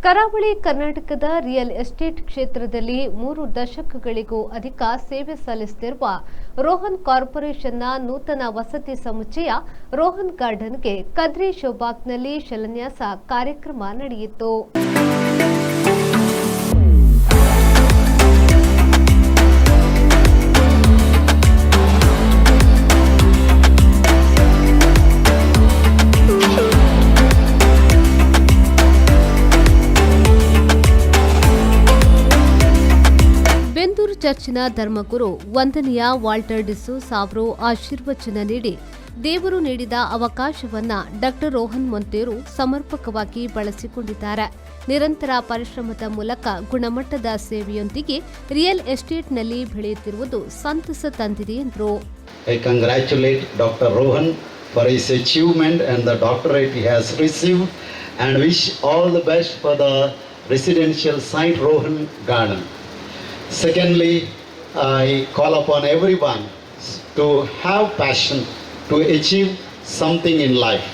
ಕರಾವಳಿ ಕರ್ನಾಟಕದ real estate ಕ್ಷೇತ್ರದಲ್ಲಿ 3 ದಶಕಗಳಿಗೂ ಅಧಿಕ ಸೇವೆ ಸಲ್ಲಿಸುತ್ತಿರುವ ರೋಹನ್ ಕಾರ್ಪೊರೇಷನ್ನ ನೂತನ ವಸತಿ ಸಮುಚ್ಚಯ ರೋಹನ್ ಗಾರ್ಡನ್ಗೆ ಕದ್ರಿ ಶೋಭಾಗ್ನಲ್ಲಿ ಶಿಲಾನ್ಯಾಸ ಕಾರ್ಯಕ್ರಮ ನಡೆಯಿತು. ಚರ್ಚಿನ ಧರ್ಮಗುರು ವಂದನೀಯ ವಾಲ್ಟರ್ ಡಿಸೋಜಾ ಅವರು ಆಶೀರ್ವಚನ ನೀಡಿ ದೇವರು ನೀಡಿದ ಅವಕಾಶವನ್ನ ಡಾಕ್ಟರ್ ರೋಹನ್ ಮೊಂತೇರು ಸಮರ್ಪಕವಾಗಿ ಬಳಸಿಕೊಂಡಿದ್ದಾರೆ. ನಿರಂತರ ಪರಿಶ್ರಮದ ಮೂಲಕ ಗುಣಮಟ್ಟದ ಸೇವೆಯೊಂದಿಗೆ ರಿಯಲ್ ಎಸ್ಟೇಟ್ನಲ್ಲಿ ಬೆಳೆಯುತ್ತಿರುವುದು ಸಂತಸ ತಂದಿದೆ ಎಂದರು. I congratulate Dr. Rohan for his achievement and the doctorate he has received and wish all the best for the residential site Rohan Garden. Secondly, I call upon everyone to have passion to achieve something in life.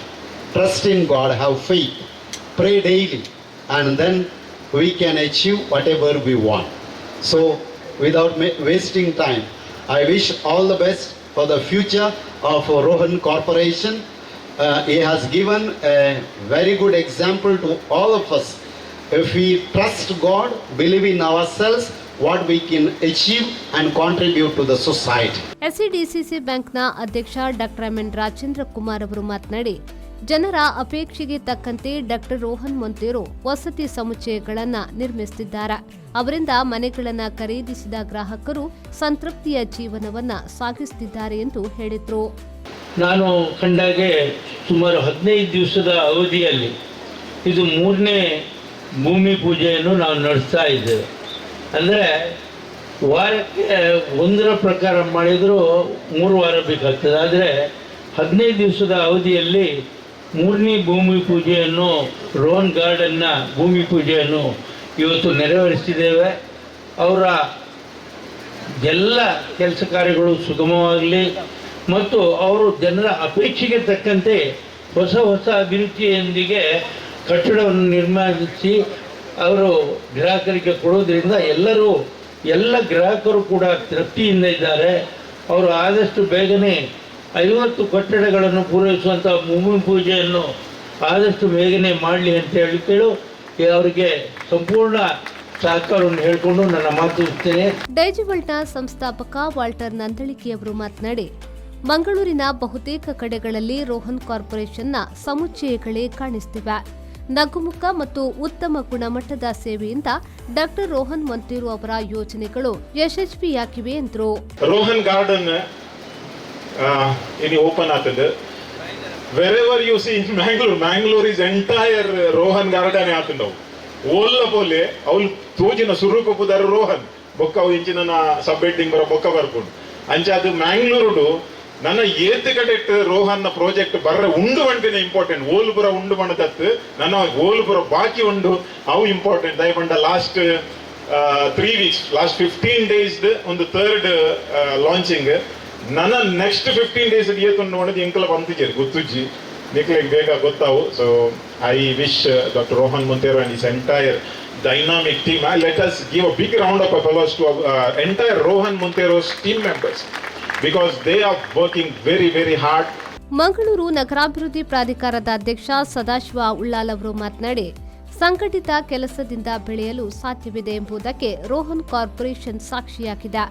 Trust in God, have faith, pray daily, and then we can achieve whatever we want. So, without wasting time, I wish all the best for the future of Rohan Corporation. He has given a very good example to all of us. If we trust God, believe in ourselves, what we can achieve and contribute to the society. SCDCC ಬ್ಯಾಂಕ್ನ ಅಧ್ಯಕ್ಷ doctor M N Rajendra Kumar ಅವರು ಮಾತನಾಡಿ, ಜನರ ಅಪೇಕ್ಷೆಗೆ ತಕ್ಕಂತೆ doctor Rohan ಮೊಂತೇರು ವಸತಿ ಸಮುಚ್ಚಯಗಳನ್ನು ನಿರ್ಮಿಸುತ್ತಿದ್ದಾರೆ. ಅವರಿಂದ ಮನೆಗಳನ್ನು ಖರೀದಿಸಿದ ಗ್ರಾಹಕರು ಸಂತೃಪ್ತಿಯ ಜೀವನವನ್ನ ಸಾಗಿಸುತ್ತಿದ್ದಾರೆ ಎಂದು ಹೇಳಿದರು. ನಾನು ಕಂಡಾಗೆ ಸುಮಾರು 15 ದಿವಸದ ಅವಧಿಯಲ್ಲಿ ಇದು 3ನೇ ಭೂಮಿ ಪೂಜೆಯನ್ನು ನಾವು ನಡೆಸ್ತಾ ಇದ್ದೇವೆ. ಅಂದರೆ ವಾರಕ್ಕೆ 1ರ ಪ್ರಕಾರ ಮಾಡಿದರೂ 3 ವಾರ ಬೇಕಾಗ್ತದೆ. ಆದರೆ 15 ದಿವಸದ ಅವಧಿಯಲ್ಲಿ 3ನೇ ಭೂಮಿ ಪೂಜೆಯನ್ನು ರೋಹನ್ ಗಾರ್ಡನ್ನ ಭೂಮಿ ಪೂಜೆಯನ್ನು ಇವತ್ತು ನೆರವೇರಿಸಿದ್ದೇವೆ. ಅವರ ಎಲ್ಲ ಕೆಲಸ ಕಾರ್ಯಗಳು ಸುಗಮವಾಗಲಿ ಮತ್ತು ಅವರು ಜನರ ಅಪೇಕ್ಷೆಗೆ ತಕ್ಕಂತೆ ಹೊಸ ಅಭಿರುಚಿಯೊಂದಿಗೆ ಕಟ್ಟಡವನ್ನು ನಿರ್ಮಿಸಿ ಅವರು ಗ್ರಾಹಕರಿಗೆ ಕೊಡೋದ್ರಿಂದ ಎಲ್ಲ ಗ್ರಾಹಕರು ಕೂಡ ತೃಪ್ತಿಯಿಂದ ಇದ್ದಾರೆ. ಅವರು ಆದಷ್ಟು ಬೇಗನೆ 50 ಕಟ್ಟಡಗಳನ್ನು ಪೂರೈಸುವಂಥ ಭೂಮಿ ಪೂಜೆಯನ್ನು ಆದಷ್ಟು ಬೇಗನೆ ಮಾಡಲಿ ಅಂತ ಹೇಳಿಕೊಳ್ಳು ಅವರಿಗೆ ಸಂಪೂರ್ಣ ಸಹಕಾರವನ್ನು ಹೇಳಿಕೊಂಡು ನನ್ನ ಮಾತು ಮುಗಿಸ್ತೇನೆ. ಡೈಜಿವಲ್ಟ್ನ ಸಂಸ್ಥಾಪಕ ವಾಲ್ಟರ್ ನಂದಳಿಕೆಯವರು ಮಾತನಾಡಿ, ಮಂಗಳೂರಿನ ಬಹುತೇಕ ಕಡೆಗಳಲ್ಲಿ ರೋಹನ್ ಕಾರ್ಪೊರೇಷನ್ನ ಸಮುಚ್ಚಯಗಳೇ ಕಾಣಿಸುತ್ತಿವೆ. ನಗುಮುಖ ಮತ್ತು ಉತ್ತಮ ಗುಣಮಟ್ಟದ ಸೇವೆಯಿಂದ ಡಾಕ್ಟರ್ ರೋಹನ್ ಮೊಂತೇರು ಅವರ ಯೋಜನೆಗಳು ಯಶಸ್ವಿಯಾಗಿವೆ ಎಂದರು. ರೋಹನ್ ಗಾರ್ಡನ್ ಇಲ್ಲಿ ಓಪನ್ ಆಗ್ತದೆ. Wherever U C in Mangalore is entire Rohan garden ಆಗ್ತದೆ. ಓಲ್ಲ ಪೋಲೆ ಅವ್ಲು ತೂಜಿನ ಸುರುಪುದಾರ ರೋಹನ್ ಬೊಕ್ಕ ಅವು ಇಂಚಿನ ಸಬ್ ಬಿಲ್ಡಿಂಗ್ ಬರೋ ಬೊಕ್ಕ ಬರ್ಕೊಂಡು ಅಂಚೆ ಅದು ಮ್ಯಾಂಗ್ಳೂರು ನನ್ನ ಏತ್ ಕಡೆ ರೋಹನ್ನ ಪ್ರಾಜೆಕ್ಟ್ ಬರ್ರೆ ಉಂಡು ಬಂಟೇನೆ ಇಂಪಾರ್ಟೆಂಟ್. ಓಲ್ಪುರ ಉಂಡು ಬಣ್ಣದತ್ತು ನನ್ನ ಓಲ್ಪುರ ಬಾಕಿ ಉಂಡು ಅವು ಇಂಪಾರ್ಟೆಂಟ್. ದಯಪಂಡ ಲಾಸ್ಟ್ 3 weeks ಲಾಸ್ಟ್ 15 days ಒಂದು 3rd ಲಾಂಚಿಂಗ್ ನನ್ನ ನೆಕ್ಸ್ಟ್ 15 days ಏತೊಂಡು ಮಾಡೋದು ಎಂಕಲ ಬಂತಿದ್ದೀರಿ ಗೊತ್ತುಜ್ಜಿ ನಿಕ್ಲಿಗೆ ಬೇಗ ಗೊತ್ತಾವು. So I wish doctor Rohan Monteiro and his entire dynamic team. Let us give a big round of applause to entire Rohan Montero's team members because they are working very, very hard. Mangaluru ನಗರಾಭಿವೃದ್ಧಿ ಪ್ರಾಧಿಕಾರದ ಅಧ್ಯಕ್ಷ ಸದಾಶಿವ ಉಳ್ಳಾಲ್ ಅವರು ಮಾತನಾಡಿ, ಸಂಘಟಿತ ಕೆಲಸದಿಂದ ಬೆಳೆಯಲು ಸಾಧ್ಯವಿದೆ ಎಂಬುದಕ್ಕೆ ರೋಹನ್ ಕಾರ್ಪೊರೇಷನ್ ಸಾಕ್ಷಿಯಾಗಿದೆ.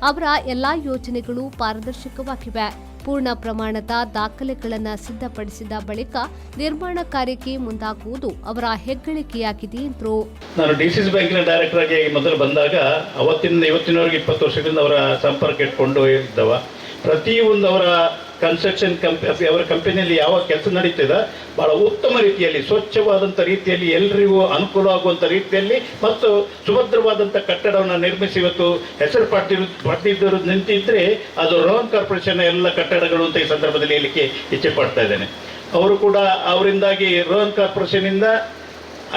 ಅವರ ಎಲ್ಲಾ ಯೋಜನೆಗಳು ಪಾರದರ್ಶಕವಾಗಿವೆ. ಪೂರ್ಣ ಪ್ರಮಾಣದ ದಾಖಲೆಗಳನ್ನು ಸಿದ್ಧಪಡಿಸಿದ ಬಳಿಕ ನಿರ್ಮಾಣ ಕಾರ್ಯಕ್ಕೆ ಮುಂದಾಗುವುದು ಅವರ ಹೆಗ್ಗಳಿಕೆಯಾಗಿದೆ ಎಂದರು. ನಾನು ಡಿಸಿಸಿ ಬ್ಯಾಂಕಿನ ಡೈರೆಕ್ಟರ್ ಆಗಿ ಮೊದಲು ಬಂದಾಗ ಅವತ್ತಿನಿಂದ ಇವತ್ತಿನವರೆಗೆ 20 ವರ್ಷಗಳಿಂದ ಅವರ ಸಂಪರ್ಕ ಇಟ್ಕೊಂಡು ಇದ್ದವ. ಪ್ರತಿಯೊಂದು ಅವರ ಕನ್ಸ್ಟ್ರಕ್ಷನ್ ಅವರ ಕಂಪನಿಯಲ್ಲಿ ಯಾವ ಕೆಲಸ ನಡೀತಿದೆ ಬಹಳ ಉತ್ತಮ ರೀತಿಯಲ್ಲಿ ಸ್ವಚ್ಛವಾದಂಥ ರೀತಿಯಲ್ಲಿ ಎಲ್ಲರಿಗೂ ಅನುಕೂಲ ಆಗುವಂಥ ರೀತಿಯಲ್ಲಿ ಮತ್ತು ಸುಭದ್ರವಾದಂಥ ಕಟ್ಟಡವನ್ನು ನಿರ್ಮಿಸಿ ಇವತ್ತು ಹೆಸರು ಪಡೆದಿದ್ದರು ನಿಂತಿದ್ರೆ ಅದು ರೋಹನ್ ಕಾರ್ಪೊರೇಷನ್ ಎಲ್ಲ ಕಟ್ಟಡಗಳು ಅಂತ ಈ ಸಂದರ್ಭದಲ್ಲಿ ಹೇಳಲಿಕ್ಕೆ ಇಚ್ಛೆ ಪಡ್ತಾ ಇದ್ದೇನೆ. ಅವರು ಕೂಡ ಅವರಿಂದಾಗಿ ರೋಹನ್ ಕಾರ್ಪೊರೇಷನಿಂದ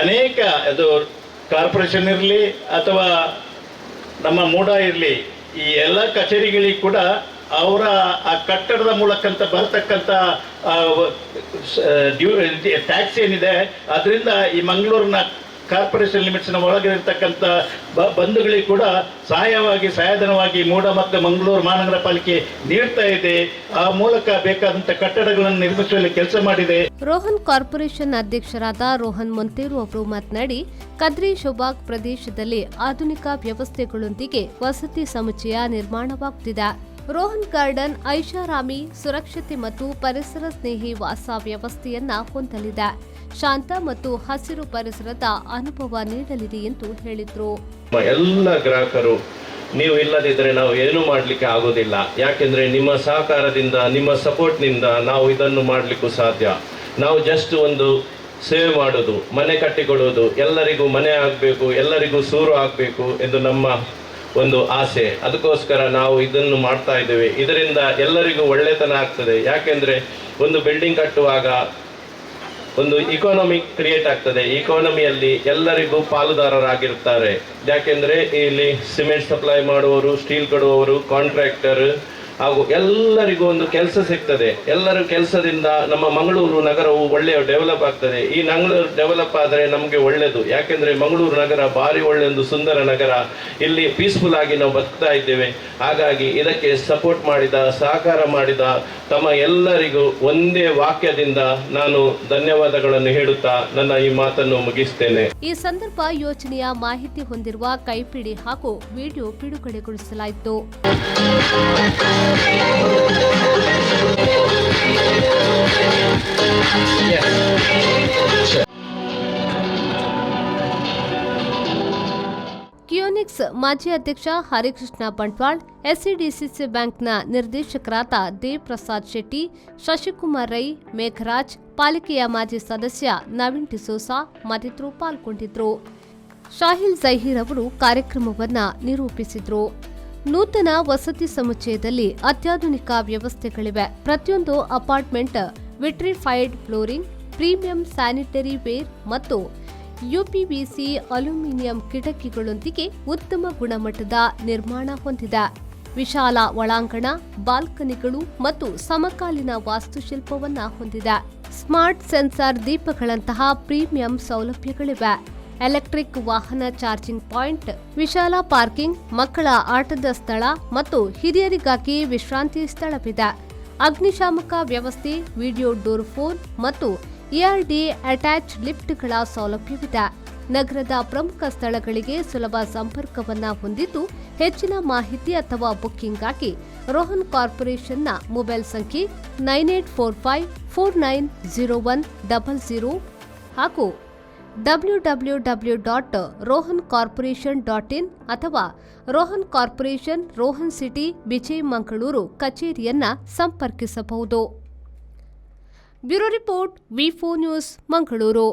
ಅನೇಕ ಅದು ಕಾರ್ಪೊರೇಷನ್ ಇರಲಿ ಅಥವಾ ನಮ್ಮ ಮೂಡಾ ಇರಲಿ ಈ ಎಲ್ಲ ಕಚೇರಿಗಳಿಗೆ ಕೂಡ ಅವರ ಆ ಕಟ್ಟಡದ ಮೂಲಕಂತ ಬರ್ತಕ್ಕಂಥ ಟ್ಯಾಕ್ಸ್ ಏನಿದೆ ಅದರಿಂದ ಈ ಮಂಗಳೂರಿನ ಕಾರ್ಪೊರೇಷನ್ ಲಿಮಿಟ್ಸ್ನ ಒಳಗಿರತಕ್ಕಂಥ ಬಂಧುಗಳಿಗೆ ಕೂಡ ಸಹಾಯಧನವಾಗಿ ಮೂಡ ಮತ್ತು ಮಂಗಳೂರು ಮಹಾನಗರ ಪಾಲಿಕೆ ನೀಡ್ತಾ ಇದೆ. ಆ ಮೂಲಕ ಬೇಕಾದಂಥ ಕಟ್ಟಡಗಳನ್ನು ನಿರ್ಮಿಸುವಲ್ಲಿ ಕೆಲಸ ಮಾಡಿದೆ. ರೋಹನ್ ಕಾರ್ಪೊರೇಷನ್ ಅಧ್ಯಕ್ಷರಾದ ರೋಹನ್ ಮೊಂತೇರು ಅವರು ಮಾತನಾಡಿ, ಕದ್ರಿ ಶೋಭಾಗ್ ಪ್ರದೇಶದಲ್ಲಿ ಆಧುನಿಕ ವ್ಯವಸ್ಥೆಗಳೊಂದಿಗೆ ವಸತಿ ಸಮುಚ್ಚಯ ನಿರ್ಮಾಣವಾಗುತ್ತಿದೆ. ರೋಹನ್ ಗಾರ್ಡನ್ ಐಷಾರಾಮಿ, ಸುರಕ್ಷತೆ ಮತ್ತು ಪರಿಸರ ಸ್ನೇಹಿ ವಾಸ ವ್ಯವಸ್ಥೆಯನ್ನ ಹೊಂದಲಿದೆ. ಶಾಂತ ಮತ್ತು ಹಸಿರು ಪರಿಸರದ ಅನುಭವ ನೀಡಲಿದೆ ಎಂದು ಹೇಳಿದರು. ಎಲ್ಲ ಗ್ರಾಹಕರು, ನೀವು ಇಲ್ಲದಿದ್ದರೆ ನಾವು ಏನೂ ಮಾಡಲಿಕ್ಕೆ ಆಗೋದಿಲ್ಲ. ಯಾಕೆಂದರೆ ನಿಮ್ಮ ಸಹಕಾರದಿಂದ, ನಿಮ್ಮ ಸಪೋರ್ಟ್ನಿಂದ ನಾವು ಇದನ್ನು ಮಾಡಲಿಕ್ಕೂ ಸಾಧ್ಯ. ನಾವು ಜಸ್ಟ್ ಒಂದು ಸೇವೆ ಮಾಡೋದು, ಮನೆ ಕಟ್ಟಿಕೊಡುವುದು, ಎಲ್ಲರಿಗೂ ಮನೆ ಆಗಬೇಕು, ಎಲ್ಲರಿಗೂ ಸೂರು ಆಗಬೇಕು ಎಂದು ನಮ್ಮ ಒಂದು ಆಸೆ. ಅದಕ್ಕೋಸ್ಕರ ನಾವು ಇದನ್ನು ಮಾಡ್ತಾ ಇದ್ದೇವೆ. ಇದರಿಂದ ಎಲ್ಲರಿಗೂ ಒಳ್ಳೆತನ ಆಗ್ತದೆ. ಯಾಕೆಂದರೆ ಒಂದು ಬಿಲ್ಡಿಂಗ್ ಕಟ್ಟುವಾಗ ಒಂದು ಇಕಾನಮಿ ಕ್ರಿಯೇಟ್ ಆಗ್ತದೆ. ಇಕಾನಮಿಯಲ್ಲಿ ಎಲ್ಲರಿಗೂ ಪಾಲುದಾರರಾಗಿರ್ತಾರೆ. ಯಾಕೆಂದರೆ ಇಲ್ಲಿ ಸಿಮೆಂಟ್ ಸಪ್ಲೈ ಮಾಡುವವರು, ಸ್ಟೀಲ್ ಕೊಡುವವರು, ಕಾಂಟ್ರಾಕ್ಟರ್ ಹಾಗೂ ಎಲ್ಲರಿಗೂ ಒಂದು ಕೆಲಸ ಸಿಗ್ತದೆ. ಎಲ್ಲರ ಕೆಲಸದಿಂದ ನಮ್ಮ ಮಂಗಳೂರು ನಗರವು ಒಳ್ಳೆಯ ಡೆವಲಪ್ ಆಗ್ತದೆ. ಈ ಮಂಗಳೂರು ಡೆವಲಪ್ ಆದರೆ ನಮಗೆ ಒಳ್ಳೆಯದು. ಯಾಕೆಂದರೆ ಮಂಗಳೂರು ನಗರ ಭಾರಿ ಒಳ್ಳೆಯದು, ಸುಂದರ ನಗರ. ಇಲ್ಲಿ ಪೀಸ್ಫುಲ್ ಆಗಿ ನಾವು ಬದುಕ್ತಾ ಇದ್ದೇವೆ. ಹಾಗಾಗಿ ಇದಕ್ಕೆ ಸಪೋರ್ಟ್ ಮಾಡಿದ, ಸಹಕಾರ ಮಾಡಿದ ತಮ್ಮ ಎಲ್ಲರಿಗೂ ಒಂದೇ ವಾಕ್ಯದಿಂದ ನಾನು ಧನ್ಯವಾದಗಳನ್ನು ಹೇಳುತ್ತಾ ನನ್ನ ಈ ಮಾತನ್ನು ಮುಗಿಸ್ತೇನೆ. ಈ ಸಂದರ್ಭ ಯೋಜನೆಯ ಮಾಹಿತಿ ಹೊಂದಿರುವ ಕೈಪಿಡಿ ಹಾಗೂ ವಿಡಿಯೋ ಬಿಡುಗಡೆಗೊಳಿಸಲಾಯಿತು. ಕಿಯೋನಿಕ್ಸ್ ಮಾಜಿ ಅಧ್ಯಕ್ಷ ಹರಿಕೃಷ್ಣ ಬಂಟ್ವಾಳ್, ಎಸ್ಸಿಡಿಸಿಸಿ ಬ್ಯಾಂಕ್ನ ನಿರ್ದೇಶಕರಾದ ದೇವ್ ಪ್ರಸಾದ್ ಶೆಟ್ಟಿ, ಶಶಿಕುಮಾರ್ ರೈ, ಮೇಘರಾಜ್, ಪಾಲಿಕೆಯ ಮಾಜಿ ಸದಸ್ಯ ನವೀನ್ ಡಿಸೋಸಾ ಮತ್ತಿತರರು ಪಾಲ್ಗೊಂಡಿದ್ದರು. ಶಾಹಿಲ್ ಜಹೀರ್ ಅವರು ಕಾರ್ಯಕ್ರಮವನ್ನು ನಿರೂಪಿಸಿದರು. ನೂತನ ವಸತಿ ಸಮುಚ್ಚಯದಲ್ಲಿ ಅತ್ಯಾಧುನಿಕ ವ್ಯವಸ್ಥೆಗಳಿವೆ. ಪ್ರತಿಯೊಂದು apartment vitrified flooring, premium sanitary wear ಮತ್ತು ಯುಪಿವಿಸಿ ಅಲ್ಯೂಮಿನಿಯಂ ಕಿಟಕಿಗಳೊಂದಿಗೆ ಉತ್ತಮ ಗುಣಮಟ್ಟದ ನಿರ್ಮಾಣ ಹೊಂದಿದೆ. ವಿಶಾಲ ಒಳಾಂಗಣ, ಬಾಲ್ಕನಿಗಳು ಮತ್ತು ಸಮಕಾಲೀನ ವಾಸ್ತುಶಿಲ್ಪವನ್ನು ಹೊಂದಿದೆ. ಸ್ಮಾರ್ಟ್ ಸೆನ್ಸಾರ್ ದೀಪಗಳಂತಹ ಪ್ರೀಮಿಯಂ ಸೌಲಭ್ಯಗಳಿವೆ. ಎಲೆಕ್ಟ್ರಿಕ್ ವಾಹನ ಚಾರ್ಜಿಂಗ್ ಪಾಯಿಂಟ್, ವಿಶಾಲ ಪಾರ್ಕಿಂಗ್, ಮಕ್ಕಳ ಆಟದ ಸ್ಥಳ ಮತ್ತು ಹಿರಿಯರಿಗಾಗಿ ವಿಶ್ರಾಂತಿ ಸ್ಥಳವಿದೆ. ಅಗ್ನಿಶಾಮಕ ವ್ಯವಸ್ಥೆ, ವಿಡಿಯೋ ಡೋರ್ ಫೋನ್ ಮತ್ತು ERD ಅಟ್ಯಾಚ್ ಲಿಫ್ಟ್ಗಳ ಸೌಲಭ್ಯವಿದೆ. ನಗರದ ಪ್ರಮುಖ ಸ್ಥಳಗಳಿಗೆ ಸುಲಭ ಸಂಪರ್ಕವನ್ನು ಹೊಂದಿದ್ದು, ಹೆಚ್ಚಿನ ಮಾಹಿತಿ ಅಥವಾ ಬುಕ್ಕಿಂಗ್ಗಾಗಿ ರೋಹನ್ ಕಾರ್ಪೊರೇಷನ್ನ ಮೊಬೈಲ್ ಸಂಖ್ಯೆ 9845490100 ಹಾಗೂ www.rohancorporation.in ಅಥವಾ ರೋಹನ್ ಕಾರ್ಪೊರೇಷನ್, ರೋಹನ್ ಸಿಟಿ, ಬಿಜೈ ಮಂಗಳೂರು ಕಚೇರಿಯನ್ನ ಸಂಪರ್ಕಿಸಬಹುದು. ಬ್ಯೂರೋ ರಿಪೋರ್ಟ್, ವಿ4 ನ್ಯೂಸ್, ಮಂಗಳೂರು.